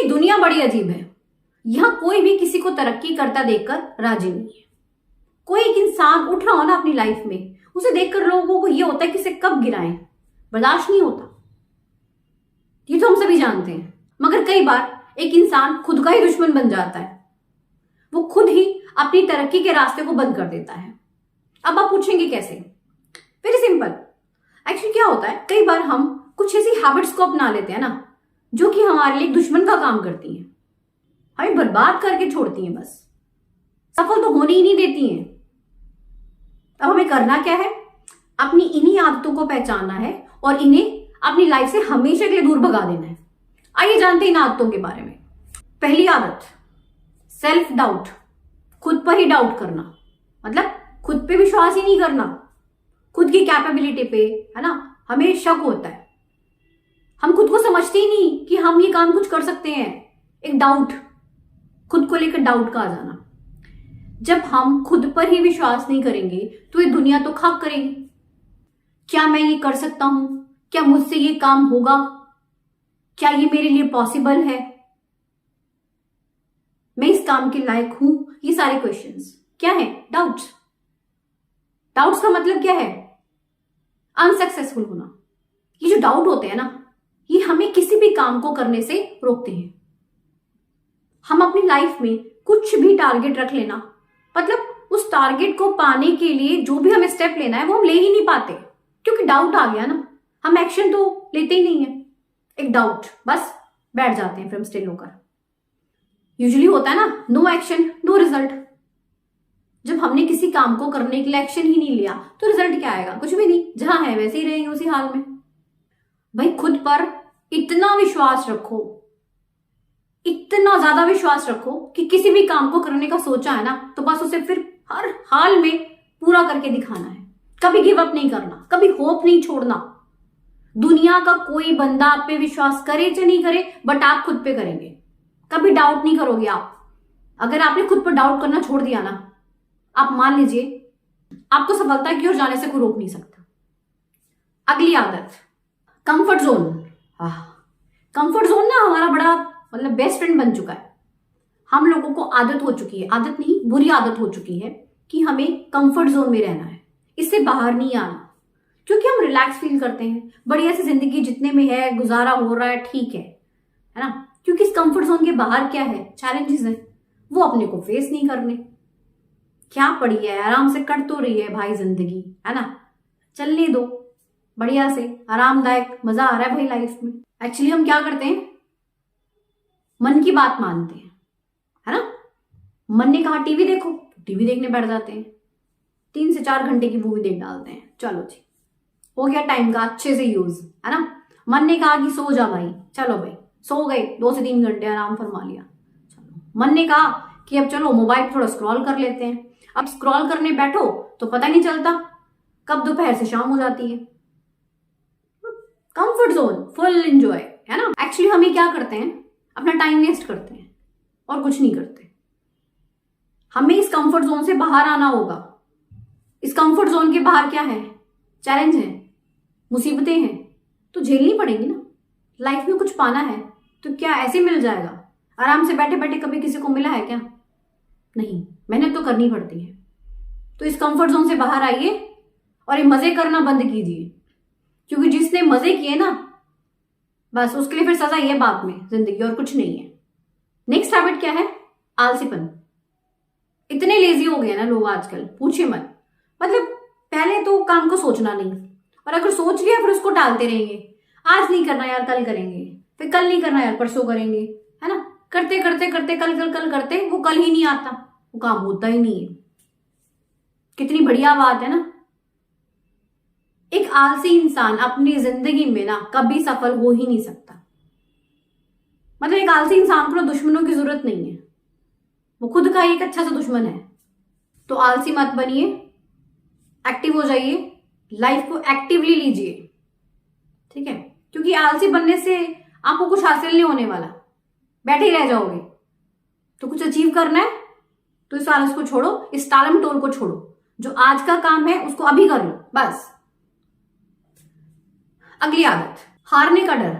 ये दुनिया बड़ी अजीब है। यहां कोई भी किसी को तरक्की करता देखकर राजी नहीं है। कोई एक इंसान उठ रहा हो ना अपनी लाइफ में, उसे देखकर लोगों को ये होता है कि इसे कब गिराएं, बर्दाश्त नहीं होता। ये तो हम सभी जानते हैं। मगर कई बार एक इंसान खुद का ही दुश्मन बन जाता है। वो खुद ही अपनी तरक्की के रास्ते को बंद कर देता है। अब आप पूछेंगे कैसे? Very simple. एक्चुअली क्या होता है, कई बार हम कुछ ऐसी हैबिट्स को अपना लेते हैं ना, जो कि हमारे लिए दुश्मन का काम करती हैं, हमें बर्बाद करके छोड़ती हैं, बस सफल तो होने ही नहीं देती हैं। अब हमें करना क्या है? अपनी इन्हीं आदतों को पहचानना है और इन्हें अपनी लाइफ से हमेशा के लिए दूर भगा देना है। आइए जानते हैं इन आदतों के बारे में। पहली आदत, सेल्फ डाउट। खुद पर ही डाउट करना, मतलब खुद पे विश्वास ही नहीं करना, खुद की कैपेबिलिटी पे, है ना, हमें शक होता है। हम खुद को समझते ही नहीं कि हम ये काम कुछ कर सकते हैं। एक डाउट, खुद को लेकर डाउट का आ जाना। जब हम खुद पर ही विश्वास नहीं करेंगे तो ये दुनिया तो खाक करेगी। क्या मैं ये कर सकता हूं? क्या मुझसे ये काम होगा? क्या ये मेरे लिए पॉसिबल है? मैं इस काम के लायक हूं? ये सारे क्वेश्चंस क्या है? डाउट्स। डाउट्स का मतलब क्या है? अनसक्सेसफुल होना। ये जो डाउट होते हैं ना, ये हमें किसी भी काम को करने से रोकते हैं। हम अपनी लाइफ में कुछ भी टारगेट रख लेना, मतलब उस टारगेट को पाने के लिए जो भी हमें स्टेप लेना है वो हम ले ही नहीं पाते, क्योंकि डाउट आ गया ना। हम एक्शन तो लेते ही नहीं है, एक डाउट, बस बैठ जाते हैं फिर हम स्टिल होकर। यूजुअली होता है ना, नो एक्शन नो रिजल्ट। जब हमने किसी काम को करने के लिए एक्शन ही नहीं लिया तो रिजल्ट क्या आएगा? कुछ भी नहीं, जहां है वैसे ही रहेंगे उसी हाल में। भाई खुद पर इतना विश्वास रखो, इतना ज्यादा विश्वास रखो कि किसी भी काम को करने का सोचा है ना, तो बस उसे फिर हर हाल में पूरा करके दिखाना है। कभी गिव अप नहीं करना, कभी होप नहीं छोड़ना। दुनिया का कोई बंदा आप पे विश्वास करे चाहे नहीं करे, बट आप खुद पे करेंगे। कभी डाउट नहीं करोगे आप। अगर आपने खुद पर डाउट करना छोड़ दिया ना, आप मान लीजिए आपको सफलता की ओर जाने से कोई रोक नहीं सकता। अगली आदत, कंफर्ट जोन। कंफर्ट जोन ना हमारा बड़ा मतलब बेस्ट फ्रेंड बन चुका है। हम लोगों को आदत हो चुकी है, आदत नहीं बुरी आदत हो चुकी है कि हमें कंफर्ट जोन में रहना है, इससे बाहर नहीं आना। क्योंकि हम रिलैक्स फील करते हैं, बढ़िया सी जिंदगी जितने में है, गुजारा हो रहा है, ठीक है ना। क्योंकि इस कंफर्ट जोन के बाहर क्या है? चैलेंजेस हैं, वो अपने को फेस नहीं करने। क्या पड़ी है, आराम से कट तो रही है भाई जिंदगी, है ना, चलने दो बढ़िया से, आरामदायक, मजा आ रहा है भाई लाइफ में। एक्चुअली हम क्या करते हैं, मन की बात मानते हैं, है ना। मन ने कहा टीवी देखो, टीवी देखने बैठ जाते हैं, 3 से 4 घंटे की मूवी देख डालते हैं। चलो जी, हो गया टाइम का अच्छे से यूज, है ना। मन ने कहा कि सो जा भाई, चलो भाई सो गए, 2 से 3 घंटे आराम फरमा लिया। चलो, मन ने कहा कि अब चलो मोबाइल थोड़ा स्क्रॉल कर लेते हैं। अब स्क्रॉल करने बैठो तो पता नहीं चलता कब दोपहर से शाम हो जाती है। कंफर्ट जोन, फुल एंजॉय, है ना। एक्चुअली हम ये क्या करते हैं, अपना टाइम वेस्ट करते हैं और कुछ नहीं करते। हमें इस कंफर्ट जोन से बाहर आना होगा। इस कंफर्ट जोन के बाहर क्या है? चैलेंज है, मुसीबतें हैं, तो झेलनी पड़ेगी ना। लाइफ में कुछ पाना है तो क्या ऐसे मिल जाएगा? आराम से बैठे बैठे कभी किसी को मिला है क्या? नहीं, मेहनत तो करनी पड़ती है। तो इस कंफर्ट जोन से बाहर आइए और ये मजे करना बंद कीजिए, क्योंकि जिसने मजे किए ना, बस उसके लिए फिर सजा ही है बाद में जिंदगी, और कुछ नहीं है। नेक्स्ट हैबिट क्या है? आलसीपन। इतने लेजी हो गए ना लोग आजकल, पूछे मत। मतलब पहले तो काम को सोचना नहीं, और अगर सोच लिया फिर उसको टालते रहेंगे। आज नहीं करना यार, कल करेंगे, फिर कल नहीं करना यार, परसों करेंगे, है ना। करते करते करते कल कल कल करते वो कल ही नहीं आता, वो काम होता ही नहीं है। कितनी बढ़िया बात है ना। एक आलसी इंसान अपनी जिंदगी में ना कभी सफल हो ही नहीं सकता। मतलब एक आलसी इंसान को दुश्मनों की जरूरत नहीं है, वो खुद का एक अच्छा सा दुश्मन है। तो आलसी मत बनिए, एक्टिव हो जाइए, लाइफ को एक्टिवली लीजिए, ठीक है। क्योंकि आलसी बनने से आपको कुछ हासिल नहीं होने वाला, बैठे ही रह जाओगे। तो कुछ अचीव करना है तो इस आलस को छोड़ो, इस टालम टोल को छोड़ो। जो आज का काम है उसको अभी कर लो, बस। अगली आदत, हारने का डर।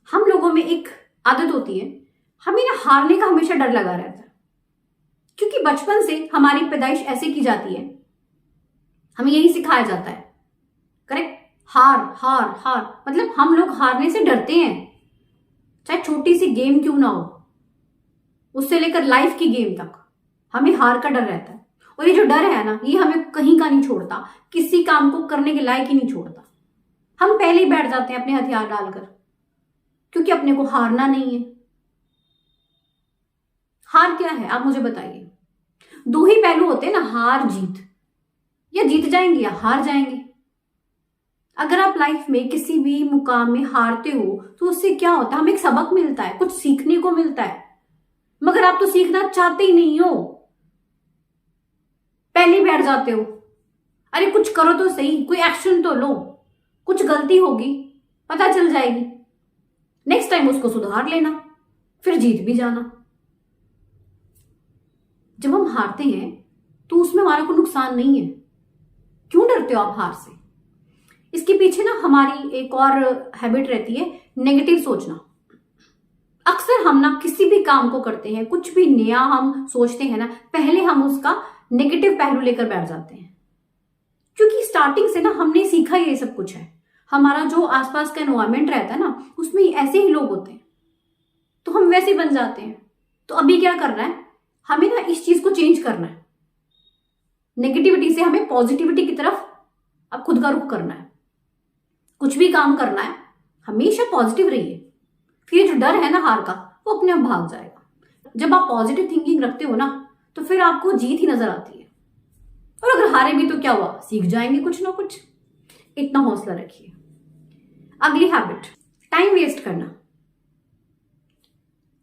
हम लोगों में एक आदत होती है, हमें ना हारने का हमेशा डर लगा रहता है, क्योंकि बचपन से हमारी पैदाइश ऐसे की जाती है, हमें यही सिखाया जाता है। करेक्ट? हार हार हार, मतलब हम लोग हारने से डरते हैं, चाहे छोटी सी गेम क्यों ना हो, उससे लेकर लाइफ की गेम तक हमें हार का डर रहता है। और ये जो डर है ना, ये हमें कहीं का नहीं छोड़ता, किसी काम को करने के लायक ही नहीं छोड़ता। हम पहले ही बैठ जाते हैं अपने हथियार डालकर, क्योंकि अपने को हारना नहीं है। हार क्या है आप मुझे बताइए? दो ही पहलू होते हैं ना, हार जीत। या जीत जाएंगे या हार जाएंगे। अगर आप लाइफ में किसी भी मुकाम में हारते हो तो उससे क्या होता है? हमें एक सबक मिलता है, कुछ सीखने को मिलता है। मगर आप तो सीखना चाहते ही नहीं हो, पहले ही बैठ जाते हो। अरे कुछ करो तो सही, कोई एक्शन तो लो, कुछ गलती होगी पता चल जाएगी, नेक्स्ट टाइम उसको सुधार लेना, फिर जीत भी जाना। जब हम हारते हैं तो उसमें हमारा कोई नुकसान नहीं है। क्यों डरते हो आप हार से? इसके पीछे ना हमारी एक और हैबिट रहती है, नेगेटिव सोचना। अक्सर हम ना किसी भी काम को करते हैं, कुछ भी नया हम सोचते हैं ना, पहले हम उसका नेगेटिव पहलू लेकर बैठ जाते हैं, क्योंकि स्टार्टिंग से ना हमने सीखा ये सब कुछ है। हमारा जो आसपास का एनवायरमेंट रहता है ना, उसमें ऐसे ही लोग होते हैं, तो हम वैसे बन जाते हैं। तो अभी क्या करना है, हमें ना इस चीज को चेंज करना है। नेगेटिविटी से हमें पॉजिटिविटी की तरफ अब खुद का रुख करना है। कुछ भी काम करना है, हमेशा पॉजिटिव रहिए, फिर जो डर है ना हार का, वो अपने आप भाग जाएगा। जब आप पॉजिटिव थिंकिंग रखते हो ना, तो फिर आपको जीत ही नजर आती है। और अगर हारे भी तो क्या हुआ, सीख जाएंगे कुछ ना कुछ। इतना हौसला रखिए। अगली हैबिट, टाइम वेस्ट करना।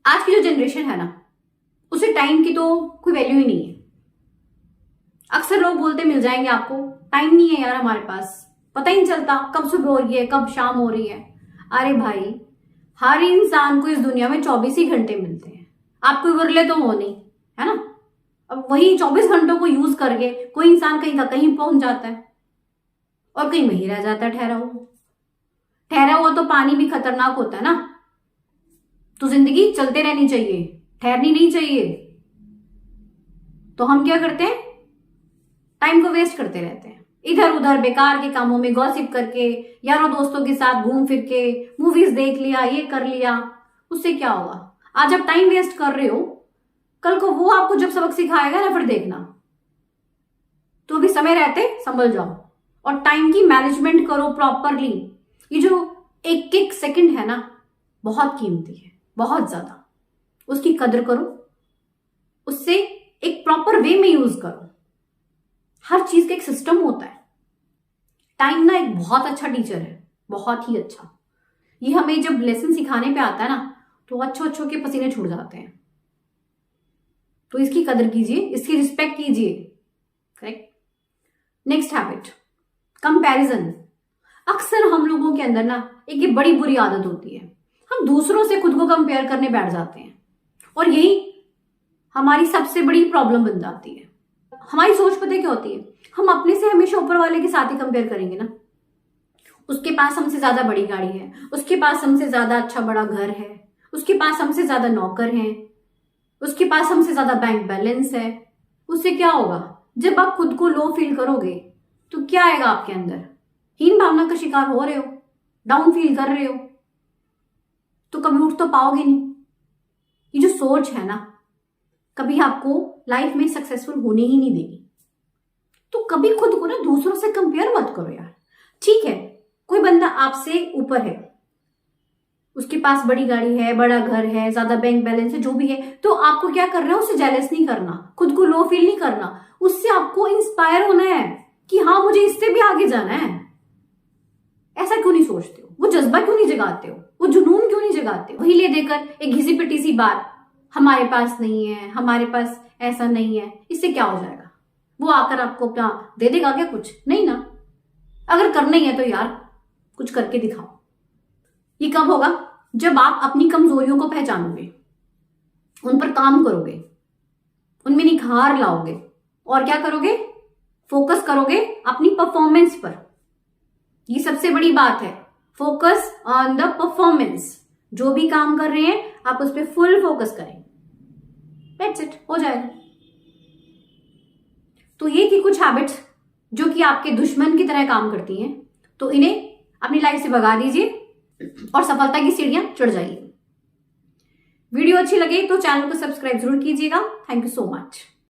आज की जो जनरेशन है ना, उसे टाइम की तो कोई वैल्यू ही नहीं है। अक्सर लोग बोलते मिल जाएंगे आपको, टाइम नहीं है यार हमारे पास, पता ही नहीं चलता कब सुबह हो रही है कब शाम हो रही है। अरे भाई, हर इंसान को इस दुनिया में 24 ही घंटे मिलते हैं, आप कोई विरले तो हो नहीं, है ना? अब वही 24 घंटों को यूज करके कोई इंसान कहीं का कहीं पहुंच जाता है और कहीं वहीं रह जाता है ठहरा हुआ। ठहरा हुआ तो पानी भी खतरनाक होता है ना, तो जिंदगी चलते रहनी चाहिए, ठहरनी नहीं चाहिए। तो हम क्या करते हैं, टाइम को वेस्ट करते रहते हैं इधर उधर बेकार के कामों में, गॉसिप करके, यारों दोस्तों के साथ घूम फिर के, मूवीज देख लिया, ये कर लिया। उससे क्या होगा? आज आप टाइम वेस्ट कर रहे हो, कल को वो आपको जब सबक सिखाएगा ना, फिर देखना। तो अभी समय रहते संभल जाओ और टाइम की मैनेजमेंट करो प्रॉपरली। ये जो एक एक सेकंड है ना, बहुत कीमती है, बहुत ज्यादा। उसकी कदर करो, उससे एक प्रॉपर वे में यूज करो। हर चीज का एक सिस्टम होता है। टाइम ना एक बहुत अच्छा टीचर है, बहुत ही अच्छा। ये हमें जब लेसन सिखाने पे आता है ना, तो अच्छों अच्छों के पसीने छूट जाते हैं। तो इसकी कदर कीजिए, इसकी रिस्पेक्ट कीजिए। करेक्ट? Next habit, comparison. अक्सर हम लोगों के अंदर ना एक ये बड़ी बुरी आदत होती है, हम दूसरों से खुद को कंपेयर करने बैठ जाते हैं, और यही हमारी सबसे बड़ी प्रॉब्लम बन जाती है। हमारी सोच पता क्या होती है, हम अपने से हमेशा ऊपर वाले के साथ ही कंपेयर करेंगे ना। उसके पास हमसे ज्यादा बड़ी गाड़ी है, उसके पास हमसे ज्यादा अच्छा बड़ा घर है, उसके पास हमसे ज्यादा नौकर हैं, उसके पास हमसे ज्यादा बैंक बैलेंस है। उससे क्या होगा, जब आप खुद को लो फील करोगे तो क्या आएगा आपके अंदर? हीन भावना का शिकार हो रहे हो, डाउन फील कर रहे हो, तो कभी उठ तो पाओगे नहीं। ये जो सोच है ना, कभी आपको लाइफ में सक्सेसफुल होने ही नहीं देगी। तो कभी खुद को ना दूसरों से कंपेयर मत करो यार। ठीक है, कोई बंदा आपसे ऊपर है, उसके पास बड़ी गाड़ी है, बड़ा घर है, ज्यादा बैंक बैलेंस है, जो भी है, तो आपको क्या करना है, उससे जेलस नहीं करना, खुद को लो फील नहीं करना। उससे आपको इंस्पायर होना है कि हाँ, मुझे इससे भी आगे जाना है। ऐसा क्यों नहीं सोचते हो? वो जज्बा क्यों नहीं जगाते हो? वो जुनून क्यों नहीं जगाते हो? वही ले देकर एक घिसी पिटी सी बात, हमारे पास नहीं है, हमारे पास ऐसा नहीं है, इससे क्या हो जाएगा? वो आकर आपको अपना दे देगा क्या? कुछ नहीं ना। अगर करना ही है तो यार कुछ करके दिखाओ। ये कब होगा? जब आप अपनी कमजोरियों को पहचानोगे, उन पर काम करोगे, उनमें निखार लाओगे, और क्या करोगे? फोकस करोगे अपनी परफॉर्मेंस पर। ये सबसे बड़ी बात है, फोकस ऑन द परफॉर्मेंस। जो भी काम कर रहे हैं आप उस पर फुल फोकस करें, दैट्स इट, हो जाएगा। तो ये थी कुछ हैबिट्स जो कि आपके दुश्मन की तरह काम करती हैं, तो इन्हें अपनी लाइफ से भगा दीजिए और सफलता की सीढ़ियां चढ़ जाइए। वीडियो अच्छी लगे तो चैनल को सब्सक्राइब जरूर कीजिएगा। Thank you so much.